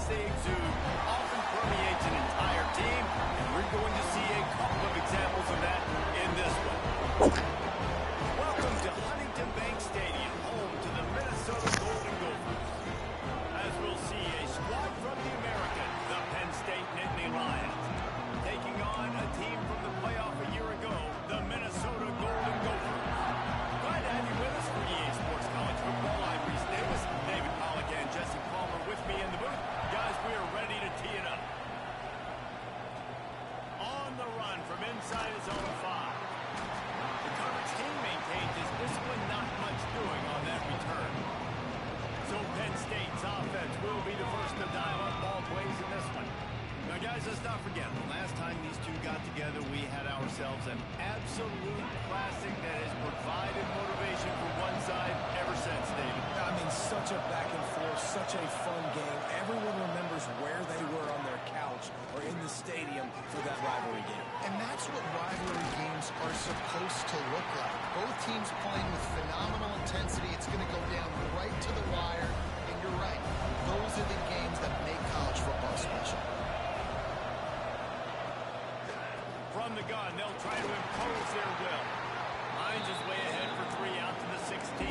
they exude often permeates an entire team, and we're going to see a couple of examples of that in this one. Welcome to Huntington Bank Stadium, home to the Minnesota Golden Gophers. As we'll see a squad from the American, the Penn State Nittany Lions, taking on a team from the playoff a year ago, the Minnesota Golden Gophers. Glad to have you with us for EA Sports College Football. I'm Reese Davis, David Pollock, and Jesse Palmer with me in the booth. Guys, we are ready to tee it up. On the run from inside his own 5. The coverage team maintains his discipline, not much doing on that return. So Penn State's offense will be the first to dial up ball plays in this one. Now, guys, let's not forget, the last time these two got together, we had ourselves an absolute classic that has provided motivation for one side ever since, David. I mean, such a back and forth, such a fun game. Everyone remembers where they were on their couch or in the stadium for that rivalry game. And that's what rivalry games are supposed to look like. Both teams playing with phenomenal intensity. It's going to go down right to the wire. And you're right, those are the games that make college football special. From the gun, they'll try to impose their will. Lines his way ahead for 3 out to the 16.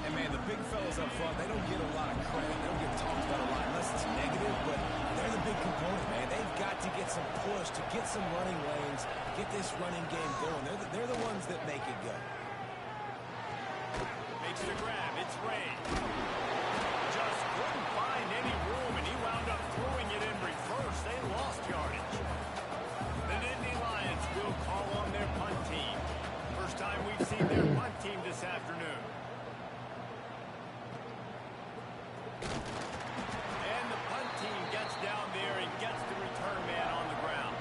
And, man, the big fellas up front, they don't get a lot of credit. They don't get talked about a lot unless it's negative, but they're the big component, man. They've got to get some push, to get some running lanes, get this running game going. They're the ones that make it go. Makes the grab. It's Ray. Just couldn't find any room, and he wound up throwing it in reverse. They lost yardage. The Nittany Lions will call on their punt team. First time we've seen their punt team this afternoon. And the punt team gets down there and gets the return man on the ground.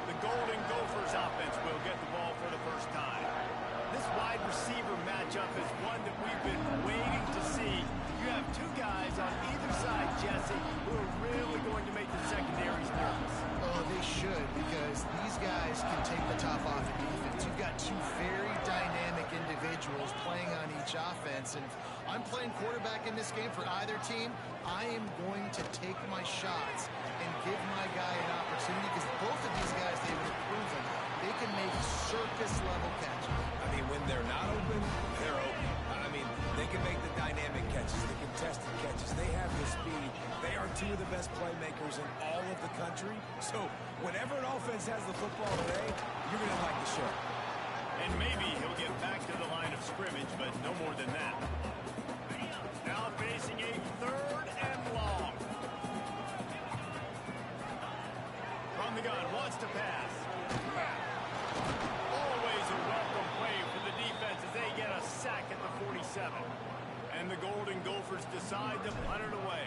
The Golden Gophers offense will get the ball for the first time. This wide receiver matchup is one that we've been waiting to see. You have two guys on either side, Jesse, who are really going to make the secondaries nervous. Oh, they should, because these guys can take the top off of defense. You've got two very dynamic individuals playing on each offense, and if I'm playing quarterback in this game for either team, I am going to take my shots and give my guy an opportunity, because both of these guys, they've been proven they can make circus-level catches. I mean, when they're not open, they're open. I mean, they can make the dynamic catches, the contested catches. They have the speed. They are two of the best playmakers in all of the country. So whenever an offense has the football today, you're going to like the show. And maybe he'll get back to the line of scrimmage, but no more than that. Now facing a 3rd and long. From the gun, wants to pass. Always a welcome play for the defense as they get a sack at the 47. And the Golden Gophers decide to punt it away.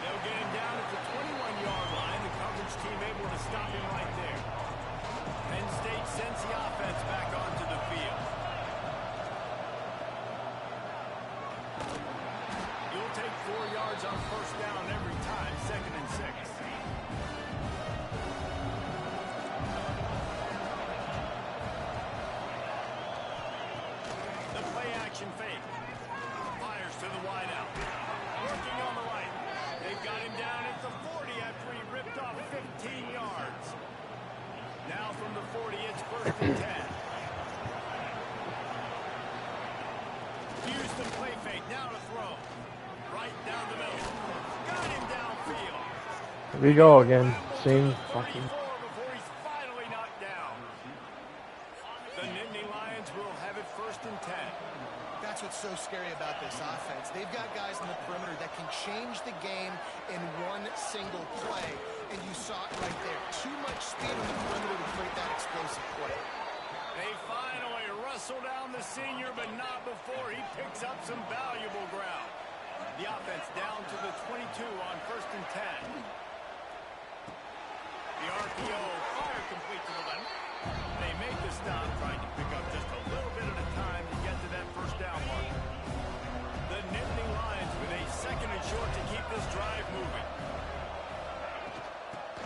They'll get him down at the 21-yard line. The coverage team able to stop him right there. Penn State sends the offense back onto the field. You'll take 4 yards on first down every time, 2nd and 6. The play action fake. Fires to the wideout. Working on the right. They've got him down at the 40 after he ripped off 15 yards. Now from the 40, it's 1st and 10. Houston play fake, now to throw. Right down the middle. Got him downfield. Here we go again. Same fucking. Before he's finally knocked down. The Nittany Lions will have it 1st and 10. That's what's so scary about this offense. They've got guys in the perimeter that can change the game in one single play. And you saw it right there. Too much speed on the perimeter to create that explosive play. They finally wrestle down the senior, but not before he picks up some valuable ground. The offense down to the 22 on 1st and 10. The RPO fire complete to the left. They make the stop, trying to pick up just a little bit at a time to get to that first down marker. The Nittany Lions with a 2nd and short to keep this drive moving.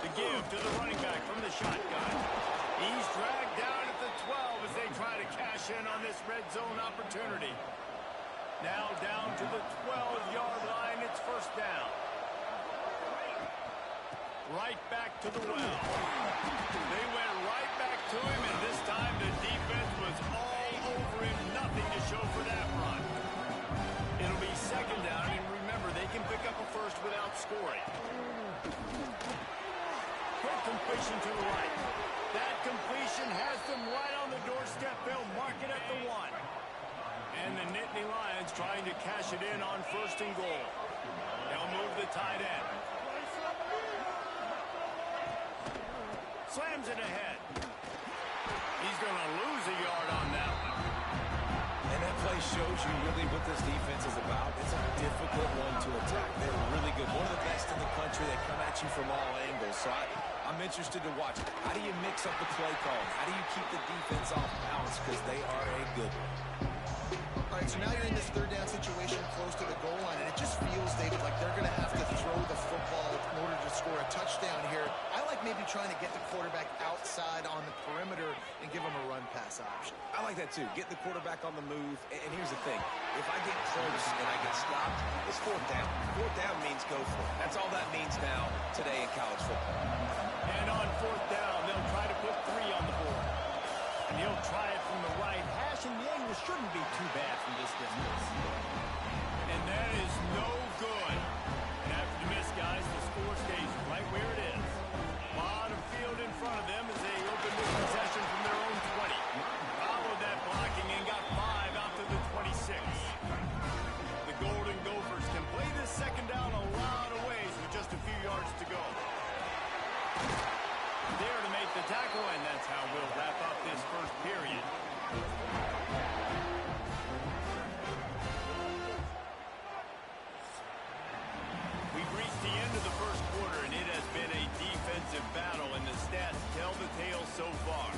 The give to the running back from the shotgun. He's dragged down at the 12 as they try to cash in on this red zone opportunity. Now down to the 12-yard line. It's first down. Right back to the well. They went right back to him, and this time the defense was all over him. Nothing to show for that run. It'll be second down, and remember, they can pick up a first without scoring. Quick completion to the right. That completion has them right on the doorstep. They'll mark it at the 1. And the Nittany Lions trying to cash it in on first and goal. They'll move the tight end. Slams it ahead. He's going to lose a yard on that one. And that play shows you really what this defense is about. It's a difficult one to attack. They're really good. One of the best in the country. They come at you from all angles. So I'm interested to watch. How do you mix up the play call? How do you keep the defense off balance? Because they are a good one. All right, so now you're in this third down situation close to the goal line, and it just feels, David, like they're going to have to throw the football in order to score a touchdown here. I like maybe trying to get the quarterback outside on the perimeter and give him a run-pass option. I like that, too. Get the quarterback on the move. And here's the thing. If I get close and I get stopped, it's fourth down. Fourth down means go for it. That's all that means now today in college football. And on fourth down, they'll try to put 3 on the board. And he'll try it from the right hash, and the angle shouldn't be too bad from this distance. And that is no good. And after the miss, guys, the score stays right where it is. A lot of field in front of them as they open this possession from their own 20. Followed that blocking and got 5 out to the 26. The Golden Gophers can play this second down a lot of ways with just a few yards to go. There to make the tackle, and that's how we'll wrap up this first period. We've reached the end of the first quarter, and it has been a defensive battle, and the stats tell the tale so far.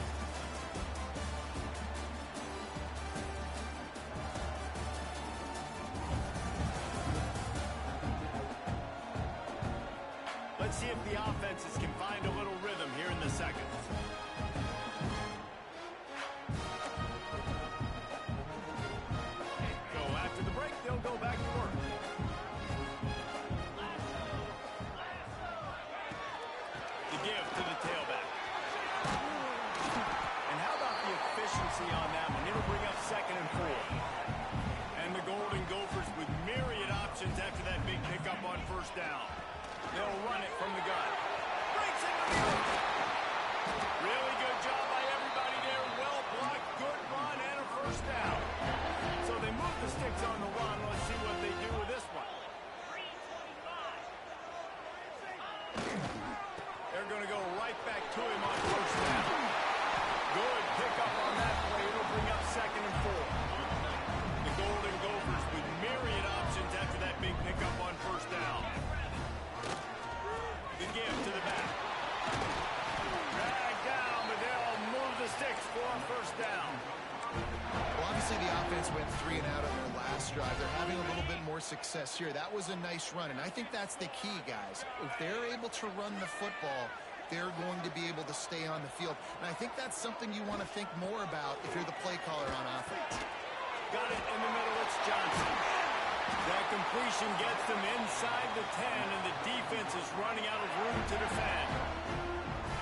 Let's see if the offenses can find a little rhythm here in the second. So after the break, they'll go back to work. The give to the tailback. And how about the efficiency on that one? It'll bring up second and 4. And the Golden Gophers with myriad options after that big pickup on first down. They'll run it from the gun. Breaks into the open. Really good job by everybody there. Well blocked, good run, and a first down. So they move the sticks on the run. Let's see what they do with this one. They're going to go right back to him on first down. Good pickup on that play. It'll bring up second and 4. The Golden Gophers with myriad options after that big pickup on first down. The give to the back. Drag down, but they'll move the sticks for a first down. Well, obviously the offense went 3 and out on their last drive. They're having a little bit more success here. That was a nice run, and I think that's the key, guys. If they're able to run the football, they're going to be able to stay on the field. And I think that's something you want to think more about if you're the play caller on offense. Got it in the middle. It's Johnson. That completion gets them inside the 10, and the defense is running out of room to defend.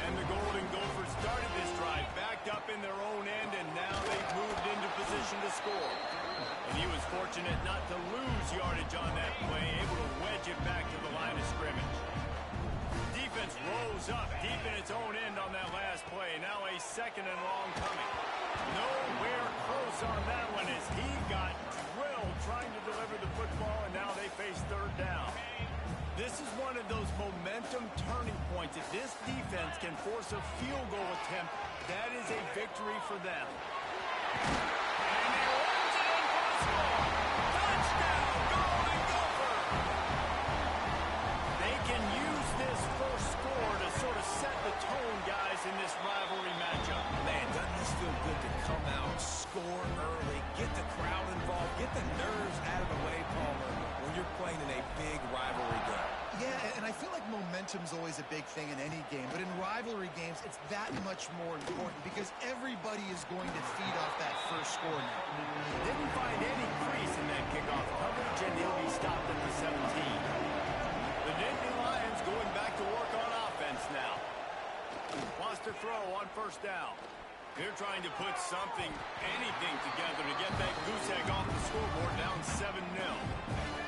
And the Golden Gophers started this drive backed up in their own end, and now they've moved into position to score. And he was fortunate not to lose yardage on that play, able to wedge it back to the line of scrimmage. Defense rose up deep in its own end on that last play. Now a second and long coming. Nowhere close on that one as he got drilled trying to deliver the football, and now they face third down. This is one of those momentum turning points. If this defense can force a field goal attempt, that is a victory for them. And he runs it in for a score. Touchdown, Golden Gopher! They can use this first score to sort of set the tone, guys, in this rivalry matchup. Man, doesn't this feel good to come out, score early, get the crowd involved, get the nerves out of the way, Palmer, when you're playing in a big rivalry game. Yeah, and I feel like momentum momentum's always a big thing in any game, but in rivalry games, it's that much more important because everybody is going to feed off that first score now. Didn't find any crease in that kickoff coverage, and he'll be stopped at the 17. The Nittany Lions going back to work on offense now. Wants to throw on first down. They're trying to put something, anything together to get that goose egg off the scoreboard down 7-0.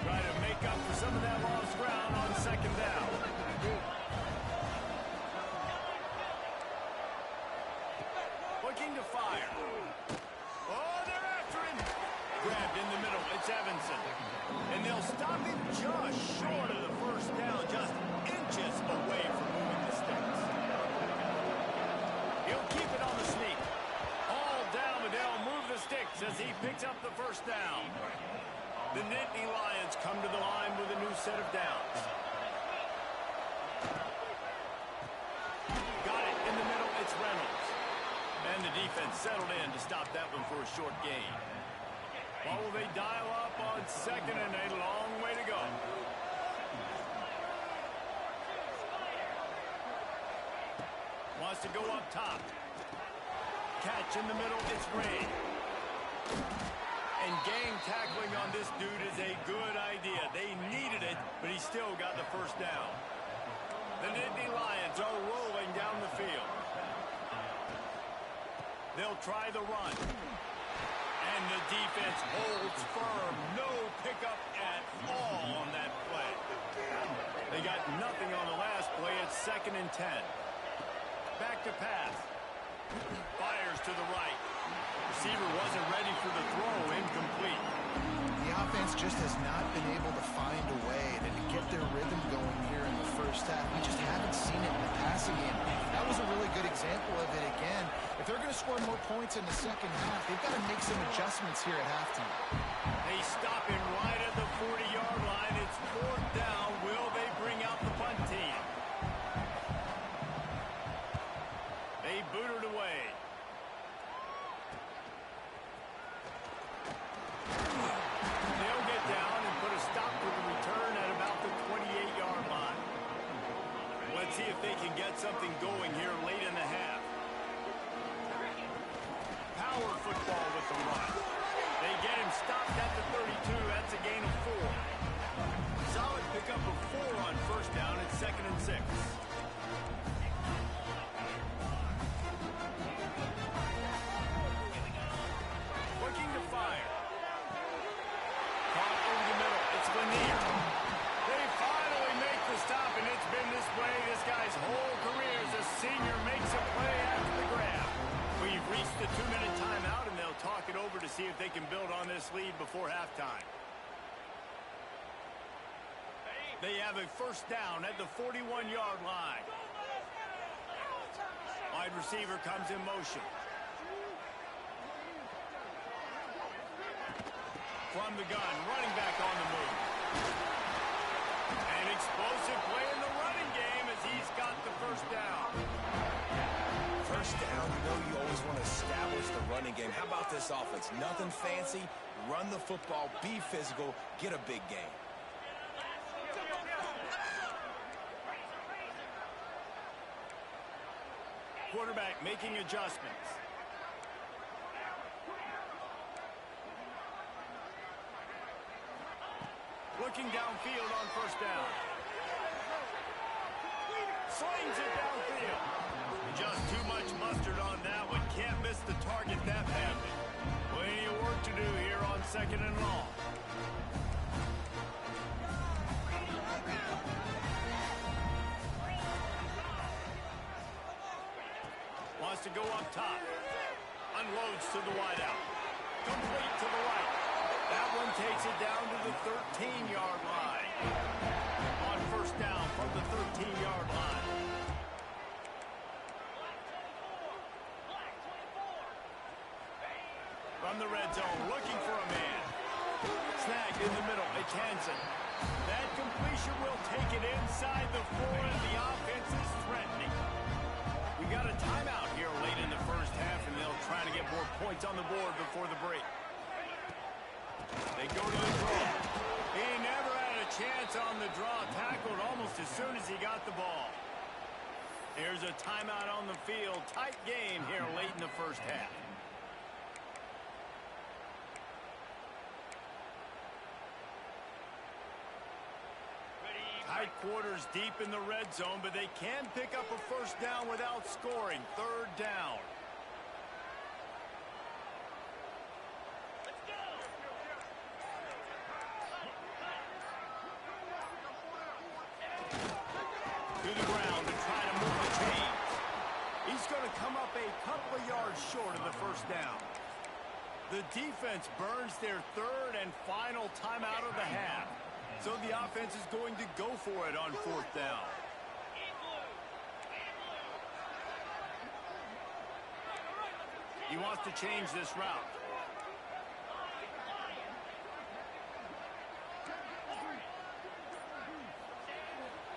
Try to make up for some of that lost ground on second down. Looking to fire. Oh, they're after him. Grabbed in the middle. It's Evanson. And they'll stop him just short of the first down, just inches away from moving the sticks. He'll keep it on the sneak. All down, but they'll move the sticks as he picks up the first down. The Nittany Lions come to the line with a new set of downs. Got it in the middle. It's Reynolds. And the defense settled in to stop that one for a short gain. What will they dial up on second and a long way to go? Wants to go up top. Catch in the middle. It's Ray. And gang tackling on this dude is a good idea. They needed it, but he still got the first down. The Nittany Lions are rolling down the field. They'll try the run. And the defense holds firm. No pickup at all on that play. They got nothing on the last play. It's 2nd and 10. Back to pass. Fires to the right. Receiver wasn't ready for the throw. Incomplete. The offense just has not been able to find a way to get their rhythm going here in the first half. We just haven't seen it in the passing game. That was a really good example of it again. If they're going to score more points in the second half, they've got to make some adjustments here at halftime. They stop him right at the 40-yard line. It's 4th down. Will they bring out the punt team? They boot it away. They'll get down and put a stop to the return at about the 28-yard line. Let's see if they can get something going here late in the half. Power football with the run. They get him stopped at the 32. That's a gain of 4. Solid pickup of 4 on first down. It's 2nd and 6. Looking to fire. Caught over the middle. It's Lanier. They finally make the stop, and it's been this way this guy's whole career as a senior makes a play after the grab. We've reached the 2-minute timeout, and they'll talk it over to see if they can build on this lead before halftime. They have a first down at the 41-yard line. Wide receiver comes in motion. From the gun, running back on the move. An explosive play in the running game as he's got the first down. First down, you know you always want to establish the running game. How about this offense? Nothing fancy. Run the football, be physical, get a big gain. Quarterback making adjustments. Looking downfield on first down. Slings it downfield. Just too much mustard on that one. Can't miss the target that badly. Plenty of work to do here on 2nd and long. Wants to go up top. Unloads to the wideout. Complete to the right. That one takes it down to the 13-yard line. On first down from the 13-yard line. From the red zone, looking for a man. Snagged in the middle. It's Hansen. That completion will take it inside the 4, and the offense is threatening. We got a timeout here late in the first half, and they'll try to get more points on the board before the break. They go to the draw. He never had a chance on the draw. Tackled almost almost as soon as he got the ball. Here's a timeout on the field. Tight game here late in the first half. Tight quarters deep in the red zone, but they can pick up a first down without scoring. Third down. To the ground and try to move the chains. He's going to come up a couple of yards short of the first down. The defense burns their third and final timeout of the half. So the offense is going to go for it on fourth down. He wants to change this route.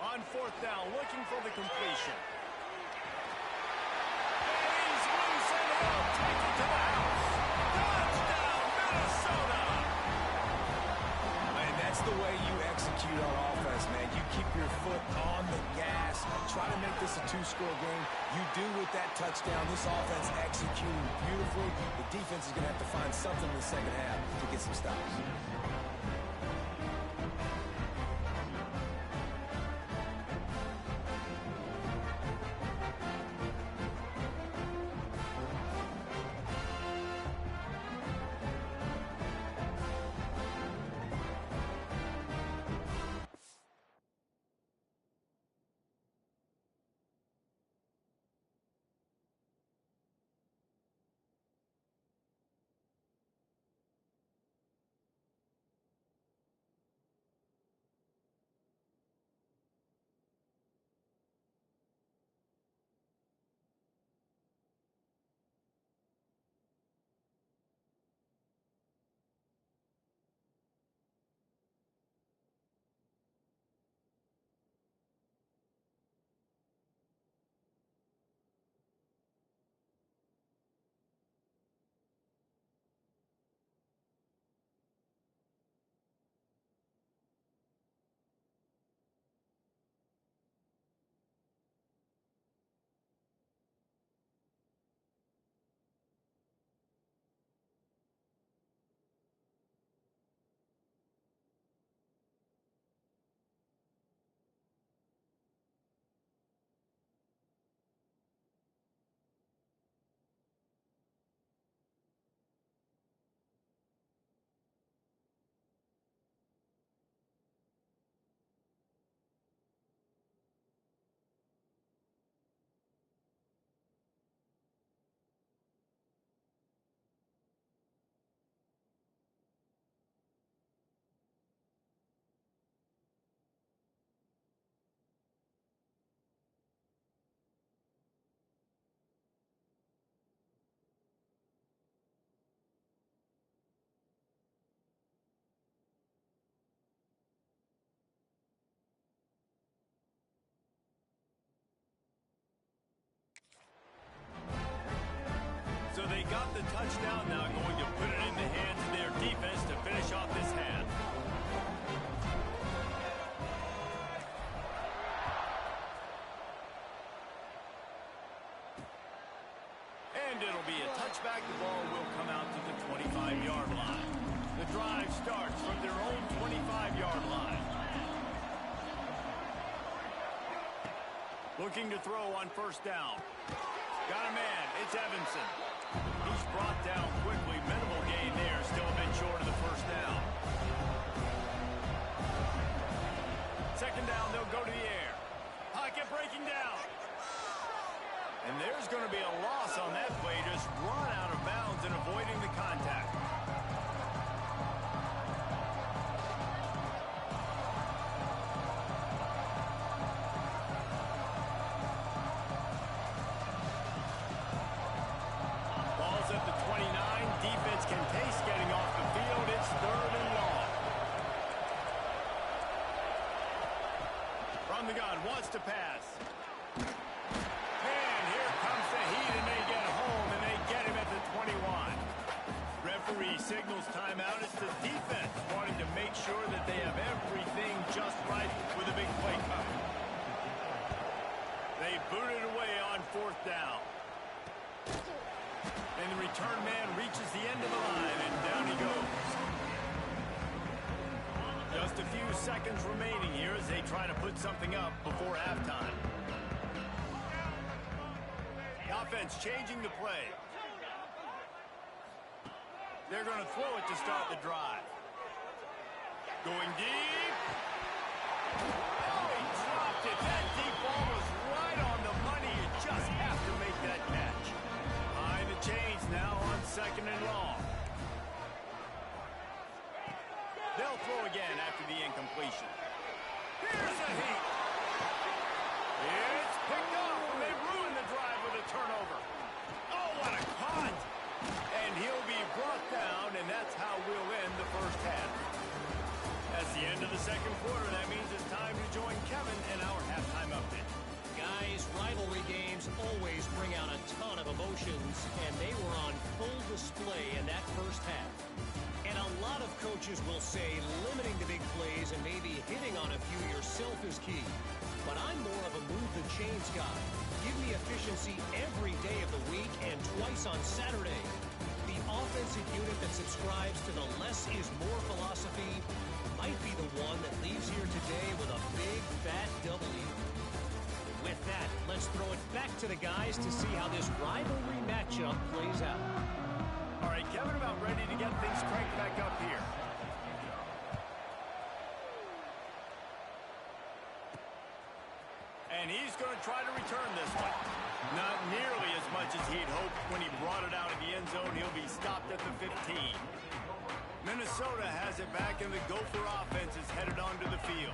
On fourth down, looking for the completion. And he's loose and he'll take it to the house. Touchdown, Minnesota! And that's the way you execute on offense, man. You keep your foot on the gas. Try to make this a two-score game. You do with that touchdown. This offense executing beautifully. The defense is going to have to find something in the second half to get some stops. So they got the touchdown, now going to put it in the hands of their defense to finish off this half. And it'll be a touchback. The ball will come out to the 25-yard line. The drive starts from their own 25-yard line. Looking to throw on first down. Got a man. It's Evanson. He's brought down quickly. Minimal gain there. Still a bit short of the first down. Second down, they'll go to the air. Pocket breaking down. And there's going to be a loss on that play. Just run out of bounds and avoiding the contact. Can taste getting off the field. It's third and long. From the gun, wants to pass. And here comes the heat, and they get home, and they get him at the 21. Referee signals timeout. It's the defense wanting to make sure that they have everything just right with a big play coming. booted away on 4th down. And the return man reaches the end of the line, and down he goes. Just a few seconds remaining here as they try to put something up before halftime. The offense changing the play. They're going to throw it to start the drive. Going deep. Oh, he dropped it. That deep ball was right on the money. You just have to make that catch. Behind the chains now on 2nd and long. They'll throw again after the incompletion. Here's a heat. It's picked off, and they ruin the drive with a turnover. Oh, what a punt. And he'll be brought down, and that's how we'll end the first half. That's the end of the 2nd quarter. That means it's time to join Kevin in our halftime update. Guys, rivalry games always bring out a ton of emotions, and they were on full display in that first half. And a lot of coaches will say limiting the big plays and maybe hitting on a few yourself is key. But I'm more of a move the chains guy. Give me efficiency every day of the week and twice on Saturday. The offensive unit that subscribes to the less is more philosophy might be the one that leaves here today with a big, fat W. With that, let's throw it back to the guys to see how this rivalry matchup plays out. All right, Kevin, about ready to get things cranked back up here. And he's going to try to return this one. Not nearly as much as he'd hoped when he brought it out of the end zone. He'll be stopped at the 15. Minnesota has it back, and the Gopher offense is headed onto the field.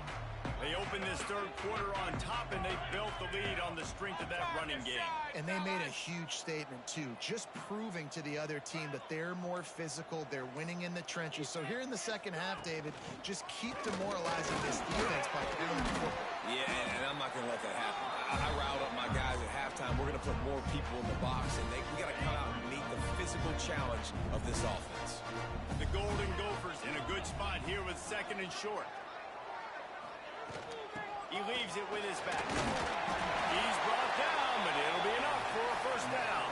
They opened this 3rd quarter on top, and they built the lead on the strength of that running game. And they made a huge statement, too, just proving to the other team that they're more physical, they're winning in the trenches. So here in the 2nd half, David, just keep demoralizing this defense by pounding the football. Yeah, and I'm not going to let that happen. I riled up my guys at halftime. We're going to put more people in the box, and we got to come out and meet the physical challenge of this offense. The Golden Gophers in a good spot here with 2nd and short. He leaves it with his back. He's brought down, but it'll be enough for a 1st down.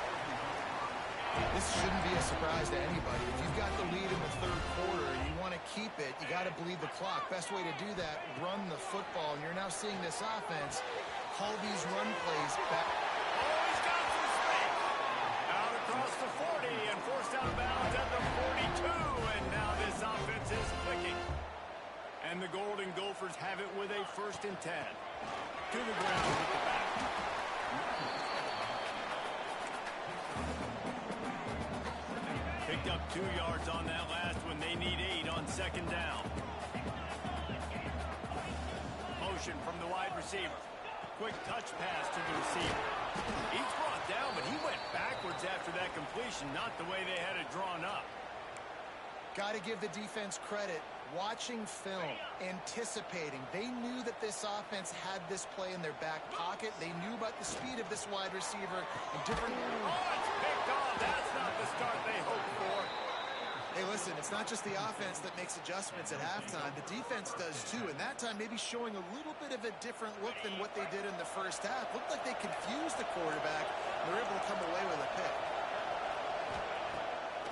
This shouldn't be a surprise to anybody. If you've got the lead in the 3rd quarter, you want to keep it, you got to bleed the clock. Best way to do that, run the football. And you're now seeing this offense call these run plays back. Oh, he's got some space. Out across the 40 and forced out of bounds at the 42. And now this offense is clicking. And the Golden Gophers have it with a 1st and 10. To the ground with the back. Picked up 2 yards on that last one. They need 8 on 2nd down. Motion from the wide receiver. Quick touch pass to the receiver. He's brought down, but he went backwards after that completion, not the way they had it drawn up. Got to give the defense credit. Watching film, anticipating. They knew that this offense had this play in their back pocket. They knew about the speed of this wide receiver and different. Oh, it's picked off. That's not the start they hoped for. Hey, listen, it's not just the offense that makes adjustments at halftime. The defense does too, and that time maybe showing a little bit of a different look than what they did in the first half. Looked like they confused the quarterback, and they're able to come away with a pick.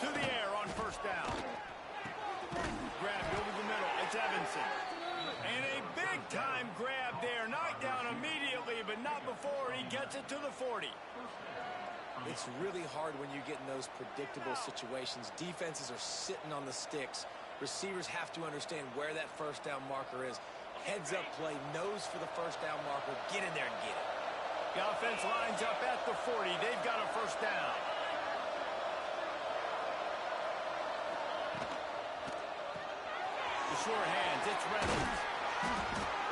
To the air on 1st down. Grabbed over the middle. It's Evanson. And a big-time grab there. Knocked down immediately, but not before he gets it to the 40. It's really hard when you get in those predictable situations. Defenses are sitting on the sticks. Receivers have to understand where that 1st down marker is. Heads-up play, nose for the 1st down marker. Get in there and get it. The offense lines up at the 40. They've got a 1st down. The sure hands, it's Reynolds.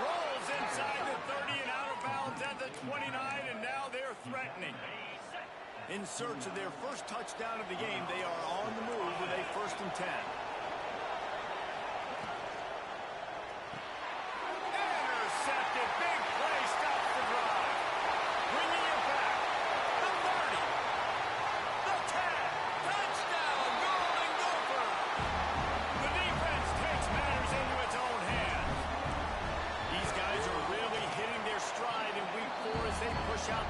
Rolls inside the 30 and out of bounds at the 29, and now they're threatening. In search of their first touchdown of the game, they are on the move with a 1st and 10. Intercepted, big play, stops the drive. Bringing it back. The 30. The 10. Touchdown, Golden Gopher. The defense takes matters into its own hands. These guys are really hitting their stride in week 4 as they push out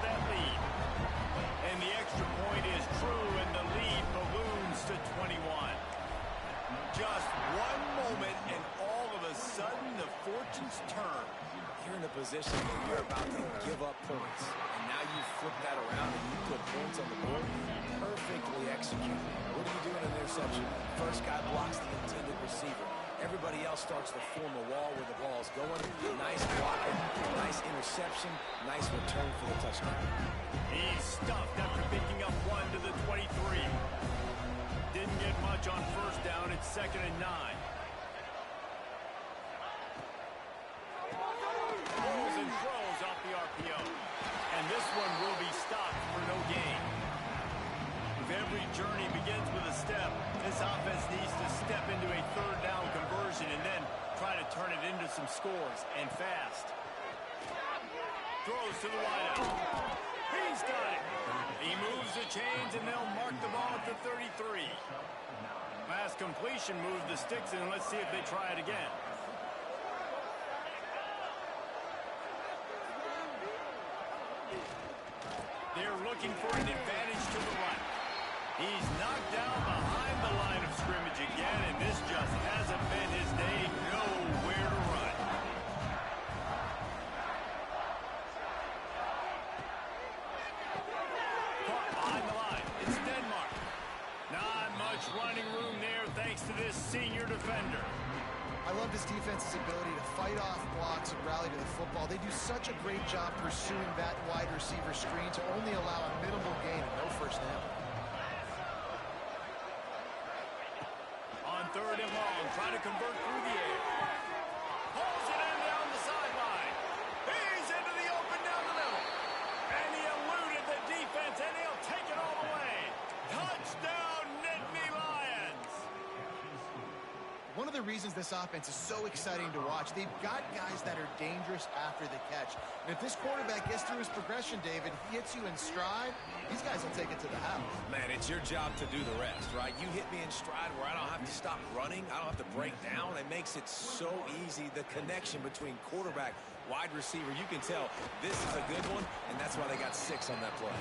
position where you're about to give up points, and now you flip that around and you put points on the board, perfectly executed. What do you do in an interception? First guy blocks the intended receiver. Everybody else starts to form a wall where the ball's going. Nice blocking, nice interception, nice return for the touchdown. He's stuffed after picking up one to the 23. Didn't get much on first down. It's 2nd and 9. Rolls and throws off the RPO. And this one will be stopped for no gain. If every journey begins with a step, this offense needs to step into a 3rd down conversion and then try to turn it into some scores, and fast. Throws to the wideout. He's got it. He moves the chains, and they'll mark the ball at the 33. Last completion moved the sticks, and let's see if they try it again. They're looking for an advantage to the right. He's knocked down behind the line of scrimmage again, and this just hasn't been his day. Nowhere to run. Caught behind the line. It's Denmark. Not much running room there thanks to this senior defender. I love this defense's ability to fight off blocks and rally to the football. They do such a great job pursuing that wide receiver screen to only allow a minimal gain and no first down. On 3rd and long, trying to convert through the air. Pulls it in down the sideline. He's into the open down the middle. And he eluded the defense, and he'll take it all the way. Touchdown, Nittany Lions! One of the reasons this offense is so exciting to watch, they've got guys that are dangerous after the catch. And if this quarterback gets through his progression, David, he hits you in stride, these guys will take it to the house. Man, it's your job to do the rest, right? You hit me in stride where I don't have to stop running. I don't have to break down. It makes it so easy. The connection between quarterback, wide receiver, you can tell this is a good one, and that's why they got 6 on that play.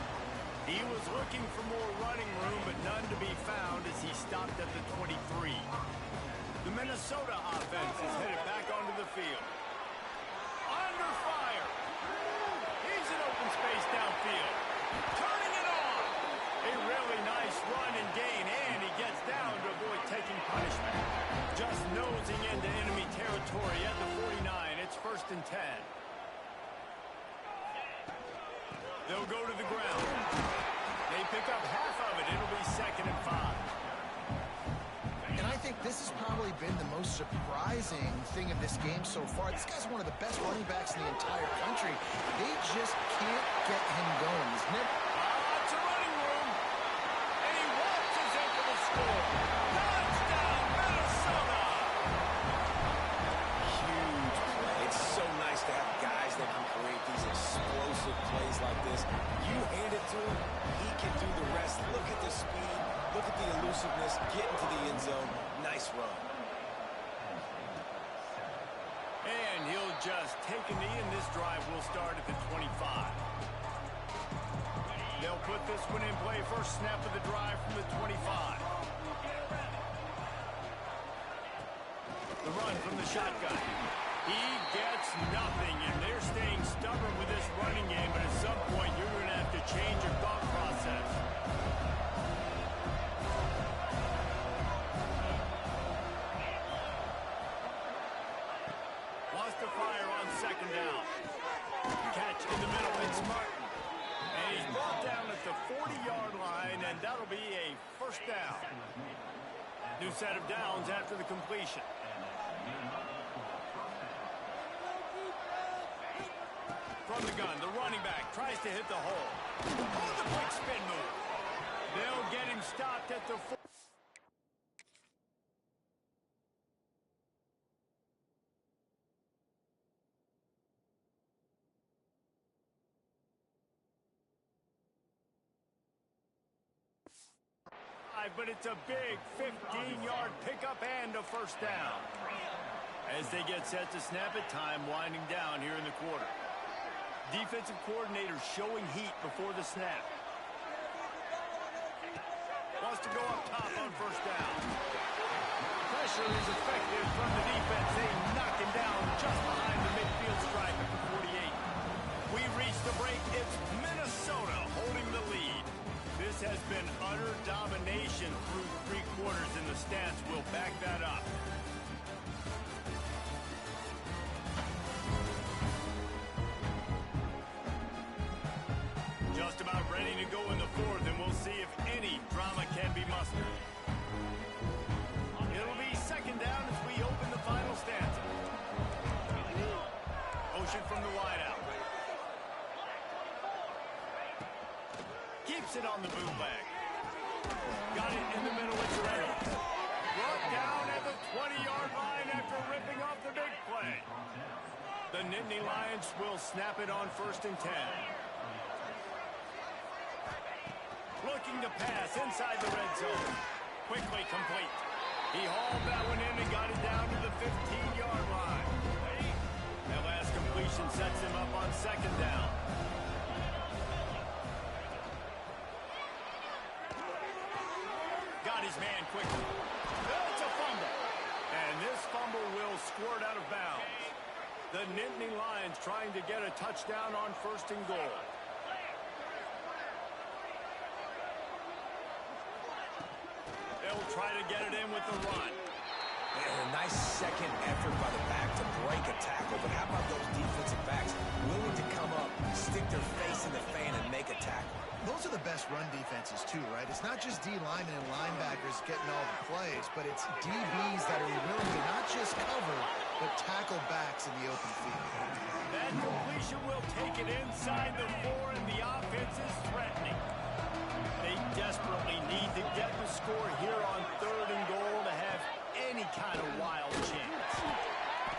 He was looking for more running room, but none to be found as he stopped at the 23. The Minnesota offense is headed back onto the field. Under fire. He's in open space downfield. Turning it on. A really nice run and gain, and he gets down to avoid taking punishment. Just nosing into enemy territory at the 49. It's 1st and 10. They'll go to the ground. They pick up half of it. It'll be 2nd and 5. And I think this has probably been the most surprising thing of this game so far. This guy's one of the best running backs in the entire country. They just can't get him going. He's never... Lots of running room. And he waltzes in for the score. Touchdown, Minnesota! Huge play. It's so nice to have guys that can create these explosive plays like this. You hand it to him, he can do the rest. Look at the speed. Look at the elusiveness, get into the end zone. Nice run. And he'll just take a knee, and this drive will start at the 25. They'll put this one in play. First snap of the drive from the 25. The run from the shotgun. He gets nothing, and they're staying stubborn with this running game, but at some point you're going to have to change your thought process. Wants to fire on 2nd down. Catch in the middle, it's Martin. And he's brought down at the 40-yard line, and that'll be a 1st down. New set of downs after the completion. From the gun, the running back tries to hit the hole. Oh, the quick spin move. They'll get him stopped at the 4. But it's a big 15-yard pickup and a 1st down. As they get set to snap it, time winding down here in the quarter. Defensive coordinator showing heat before the snap. Wants to go up top on 1st down. Pressure is effective from the defense. They knock him down just behind the midfield stripe at the 48. stance will back that up. Just about ready to go in the fourth, and we'll see if any drama can be mustered. It'll be second down as we open the final stanza. Motion from the wideout. Keeps it on the bootleg. Got it in the middle. It's ready. Brought down at the 20-yard line after ripping off the big play. The Nittany Lions will snap it on 1st and 10. Looking to pass inside the red zone. Quickly complete. He hauled that one in and got it down to the 15-yard line. That last completion sets him up on 2nd down. Got his man quickly. It's a fumble. And this fumble will squirt out of bounds. The Nittany Lions trying to get a touchdown on 1st and goal. They'll try to get it in with the run. And a nice second effort by the back to break a tackle. But how about those defensive backs willing to come up, stick their face in the fan, and make a tackle? Those are the best run defenses, too, right? It's not just D linemen and linebackers getting all the plays, but it's DBs that are willing to not just cover, but tackle backs in the open field. That completion will take it inside the 4, and the offense is threatening. They desperately need to get the score here on 3rd and goal to have any kind of wild chance.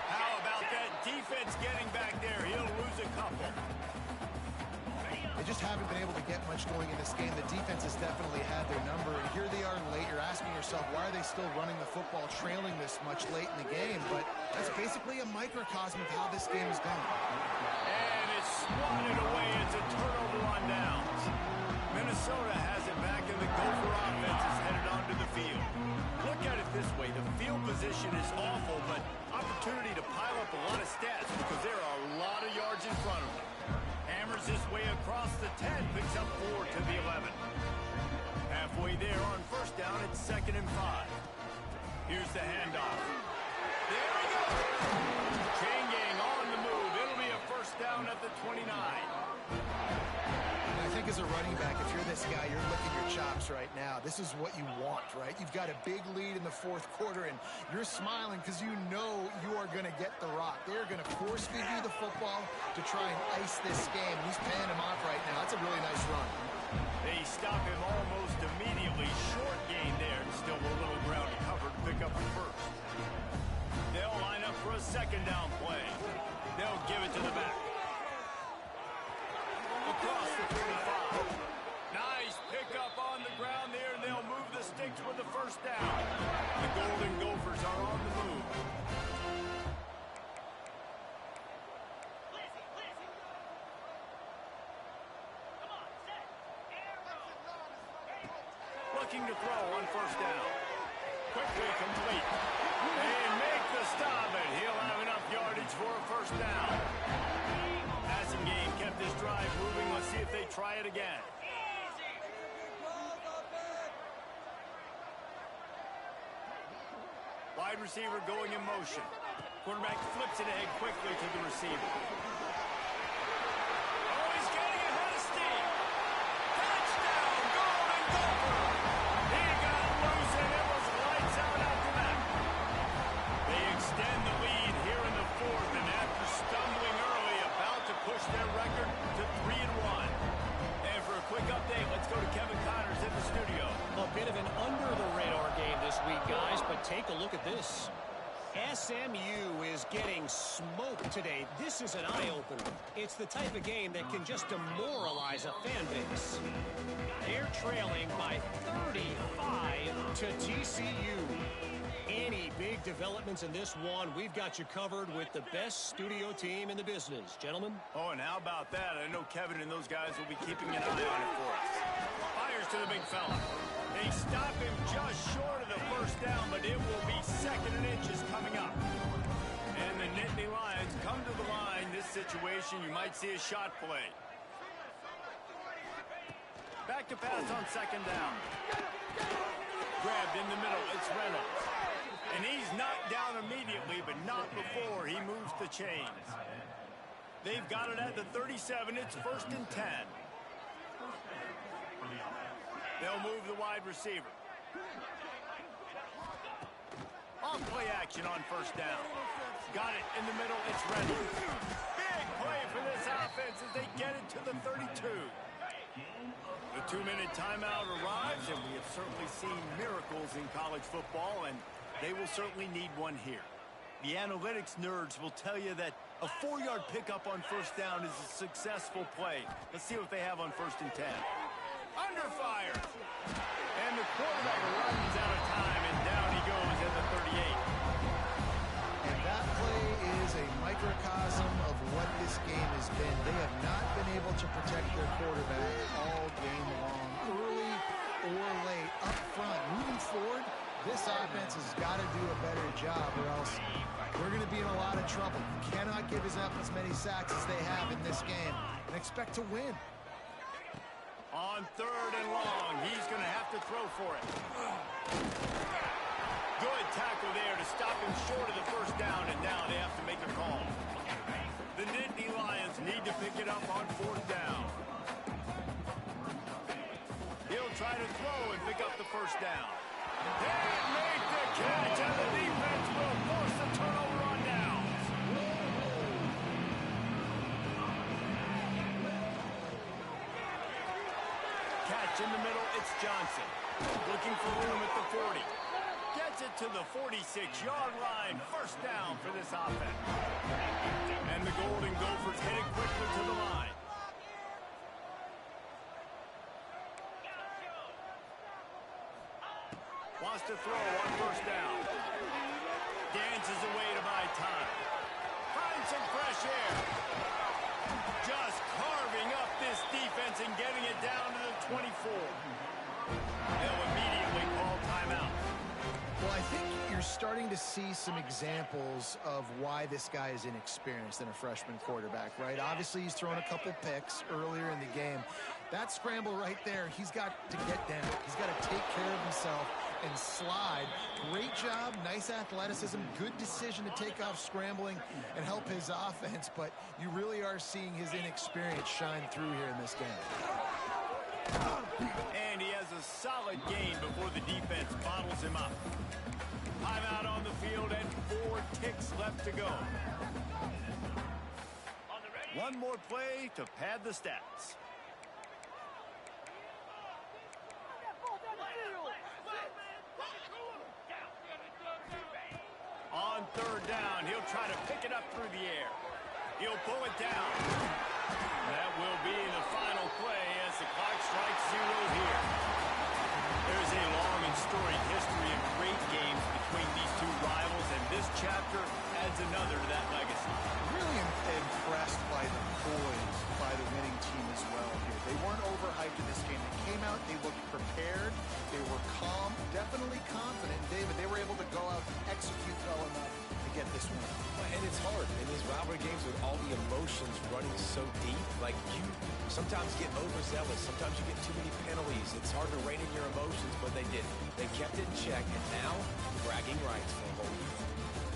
How about that defense getting back there? He'll lose a couple. They just haven't been able to get much going in this game. The defense has definitely had their number, and here they are late. You're asking yourself, why are they still running the football, trailing this much late in the game? But that's basically a microcosm of how this game is going. And it's swatted away. It's a turnover on downs. Minnesota has it back, and the Gopher offense is headed onto the field. Look at it this way. The field position is awful, but opportunity to pile up a lot of stats because there are a lot of yards in front of them. Hammers his way across the 10, picks up 4 to the 11. Halfway there on 1st down, it's 2nd and 5. Here's the handoff. There we go! Chain gang on the move. It'll be a 1st down at the 29. I think as a running back, if you're this guy, you're licking your chops right now. This is what you want, right? You've got a big lead in the 4th quarter, and you're smiling because you know you are going to get the rock. They're going to force feed you the football to try and ice this game. He's paying him off right now. That's a really nice run. They stop him almost immediately. Short gain there, and still a little ground to cover to pick up the 1st. They'll line up for a 2nd down play. They'll give it to the back. Across the 35. Nice pickup on the ground there, and they'll move the sticks with the 1st down. The Golden Gophers are on the move. Looking to throw on 1st down. Quickly complete. They make the stop, and he'll have enough yardage for a 1st down. Passing game kept this drive moving. Let's see if they try it again. Wide receiver going in motion. Quarterback flips it ahead quickly to the receiver. Oh, he's getting ahead of steam. Touchdown, Golden Gopher. He got loose, and it was lights out after that. They extend the lead here in the 4th, and after stumbling early, about to push their record to 3-1. And for a quick update, let's go to Kevin Connors in the studio. A bit of an under-the-radar game this week, guys, but take a look at this. SMU is getting smoked today. This is an eye-opener. It's the type of game that can just demoralize a fan base. They're trailing by 35 to TCU. Any big developments in this one, we've got you covered with the best studio team in the business. Gentlemen? Oh, and how about that? I know Kevin and those guys will be keeping an eye on it for us. Fires to the big fella. They stop him just short of the 1st down, but it will be 2nd and inches coming up. And the Nittany Lions come to the line. This situation, you might see a shot play. Back to pass on 2nd down. Grabbed in the middle, it's Reynolds. And he's knocked down immediately, but not before he moves the chains. They've got it at the 37. It's 1st and 10. They'll move the wide receiver. On play action on 1st down. Got it in the middle. It's Reynolds. Big play for this offense as they get it to the 32. The 2-minute timeout arrives, and we have certainly seen miracles in college football, and they will certainly need one here. The analytics nerds will tell you that a 4-yard pickup on 1st down is a successful play. Let's see what they have on 1st and 10. Under fire. And the quarterback runs out of time, and down he goes at the 38. And that play is a microcosm of what this game has been. They have not been able to protect their quarterback all game long, early or late, up front. Moving forward, this offense has got to do a better job, or else we're going to be in a lot of trouble. You cannot give us up as many sacks as they have in this game and expect to win. On 3rd and long, he's going to have to throw for it. Good tackle there to stop him short of the 1st down, and now they have to make a call. The Nittany Lions need to pick it up on 4th down. He'll try to throw and pick up the 1st down. They make the catch, and the defense will force the turnover on downs. Catch in the middle, it's Johnson. Looking for room at the 40. Gets it to the 46-yard line. 1st down for this offense. And the Golden Gophers headed quickly to the line. Wants to throw on 1st down. Dances away to buy time. Finds some fresh air. Just carving up this defense and getting it down to the 24. They'll immediately call timeout. Well, I think you're starting to see some examples of why this guy is inexperienced in a freshman quarterback, right? Obviously, he's thrown a couple picks earlier in the game. That scramble right there, he's got to get down. He's got to take care of himself and slide. Great job, nice athleticism, good decision to take off scrambling and help his offense, but you really are seeing his inexperience shine through here in this game. And he has a solid gain before the defense bottles him up. Timeout on the field and 4 ticks left to go. One more play to pad the stats. On 3rd down, he'll try to pick it up through the air. He'll pull it down. That will be the final play as the clock strikes 0 here. There's a long and storied history of great games between these two rivals, and this chapter adds another to that legacy. Really impressed by the poise by the winning team as well here. They weren't overhyped in this game. They came out, they looked prepared, they were calm, definitely confident. David, they were able to go out and execute well enough to get this win. And it's hard in these rivalry games with all the emotions running so deep. Like, you sometimes get overzealous. Sometimes you get too many penalties. It's hard to rein in your emotions, but they did. They kept it in check, and now bragging rights for a whole year.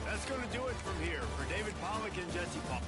That's going to do it from here. For David Pollack and Jesse Paul.